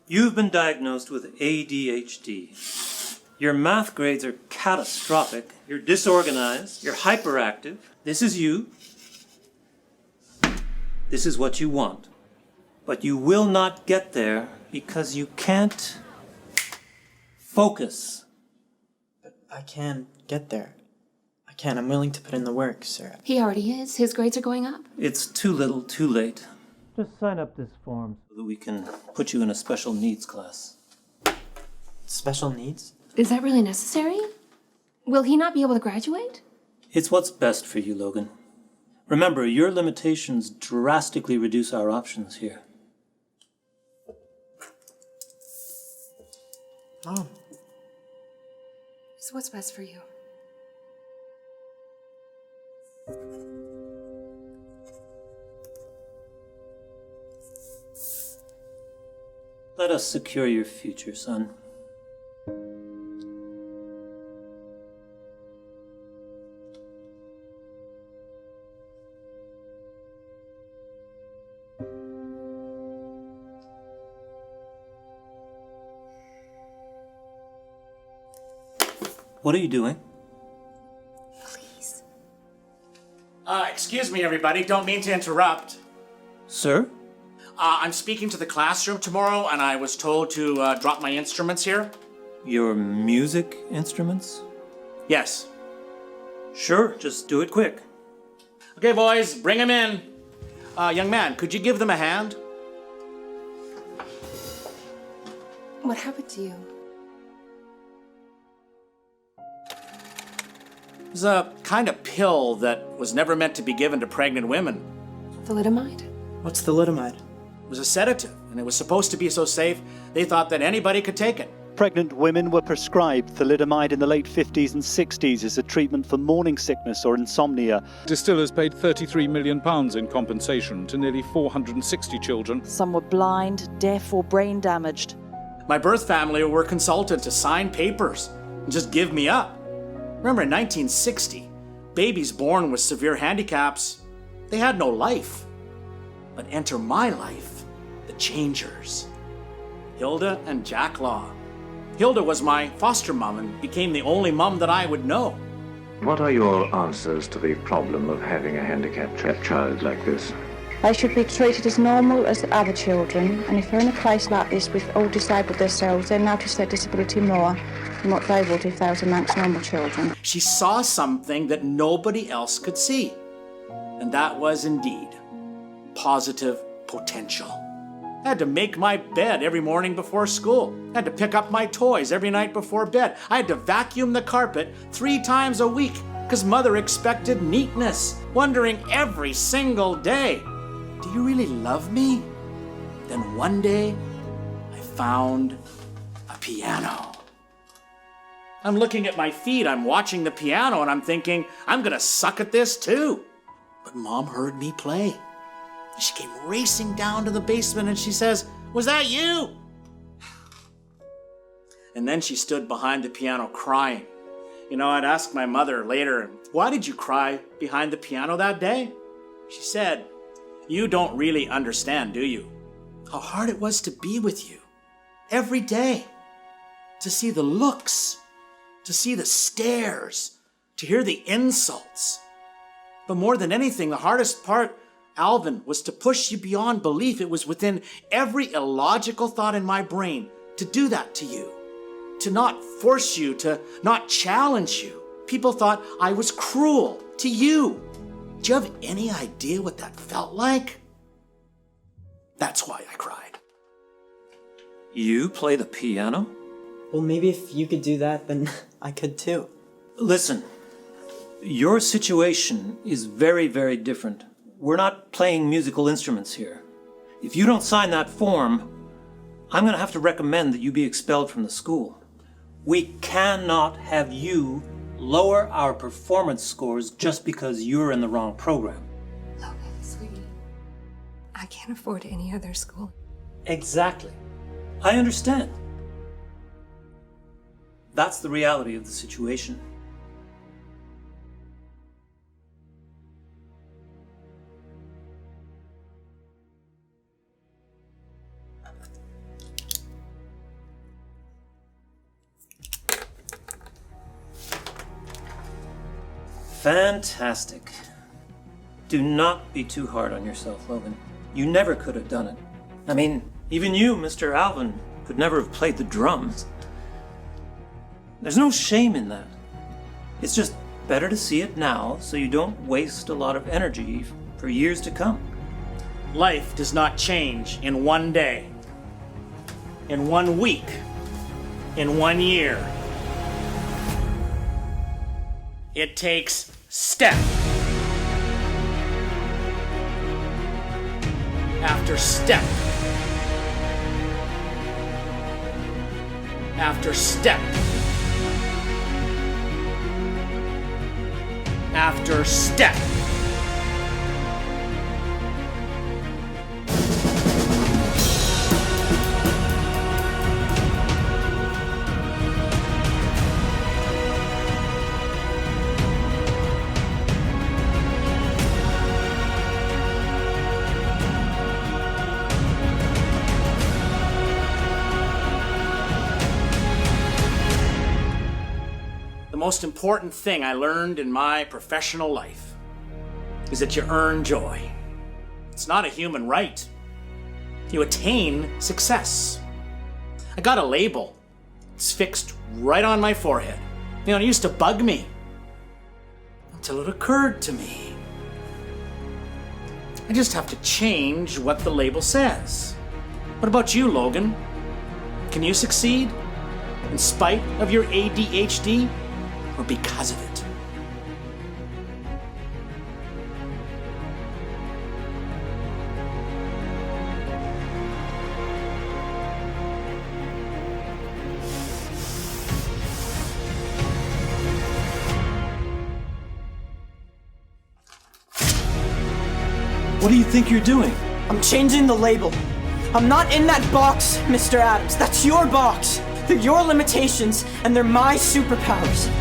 You've been diagnosed with ADHD. Your math grades are catastrophic. You're disorganized. You're hyperactive. This is you. This is what you want. But you will not get there because you can't focus. But I can get there. I can. I'm willing to put in the work, sir. He already is. His grades are going up. It's too little, too late. Just sign up this form so that we can put you in a special needs class. Special needs? Is that really necessary? Will he not be able to graduate? It's what's best for you, Logan. Remember, your limitations drastically reduce our options here. Mom. It's what's best for you. Let us secure your future, son. What are you doing? Please. Excuse me, everybody. Don't mean to interrupt. Sir? I'm speaking to the classroom tomorrow, and I was told to drop my instruments here. Your music instruments? Yes. Sure, just do it quick. Okay, boys, bring them in. Young man, could you give them a hand? What happened to you? It was a kind of pill that was never meant to be given to pregnant women. Thalidomide? What's thalidomide? It was a sedative, and it was supposed to be so safe, they thought that anybody could take it. Pregnant women were prescribed thalidomide in the late 50s and 60s as a treatment for morning sickness or insomnia. Distillers paid £33 million in compensation to nearly 460 children. Some were blind, deaf or brain damaged. My birth family were consulted to sign papers and just give me up. Remember, in 1960, babies born with severe handicaps, they had no life. But enter my life, the changers. Hilda and Jack Law. Hilda was my foster mom and became the only mom that I would know. What are your answers to the problem of having a handicapped child like this? They should be treated as normal as other children, and if they're in a place like this with all disabled themselves, they'll notice their disability more than what they would if they was amongst normal children. She saw something that nobody else could see, and that was indeed positive potential. I had to make my bed every morning before school. I had to pick up my toys every night before bed. I had to vacuum the carpet 3 times a week because Mother expected neatness, wondering every single day, do you really love me? Then one day, I found a piano. I'm looking at my feet, I'm watching the piano, and I'm thinking, I'm gonna suck at this too. But Mom heard me play. She came racing down to the basement and she says, "Was that you?" And then she stood behind the piano crying. You know, I'd ask my mother later, "Why did you cry behind the piano that day?" She said, "You don't really understand, do you? How hard it was to be with you every day, to see the looks, to see the stares, to hear the insults. But more than anything, the hardest part, Alvin, was to push you beyond belief. It was within every illogical thought in my brain to do that to you, to not force you, to not challenge you. People thought I was cruel to you. Do you have any idea what that felt like?" That's why I cried. You play the piano? Well, maybe if you could do that, then I could too. Listen, your situation is very, very different. We're not playing musical instruments here. If you don't sign that form, I'm going to have to recommend that you be expelled from the school. We cannot have you lower our performance scores just because you're in the wrong program. Logan, sweetie, I can't afford any other school. Exactly. I understand. That's the reality of the situation. Fantastic. Do not be too hard on yourself, Logan. You never could have done it. I mean, even you, Mr. Alvin, could never have played the drums. There's no shame in that. It's just better to see it now so you don't waste a lot of energy for years to come. Life does not change in one day, in 1 week, in 1 year. It takes step after step after step after step. The most important thing I learned in my professional life is that you earn joy. It's not a human right. You attain success. I got a label. It's fixed right on my forehead. You know, it used to bug me until it occurred to me. I just have to change what the label says. What about you, Logan? Can you succeed in spite of your ADHD? Or because of it? What do you think you're doing? I'm changing the label. I'm not in that box, Mr. Adams. That's your box. They're your limitations, and they're my superpowers.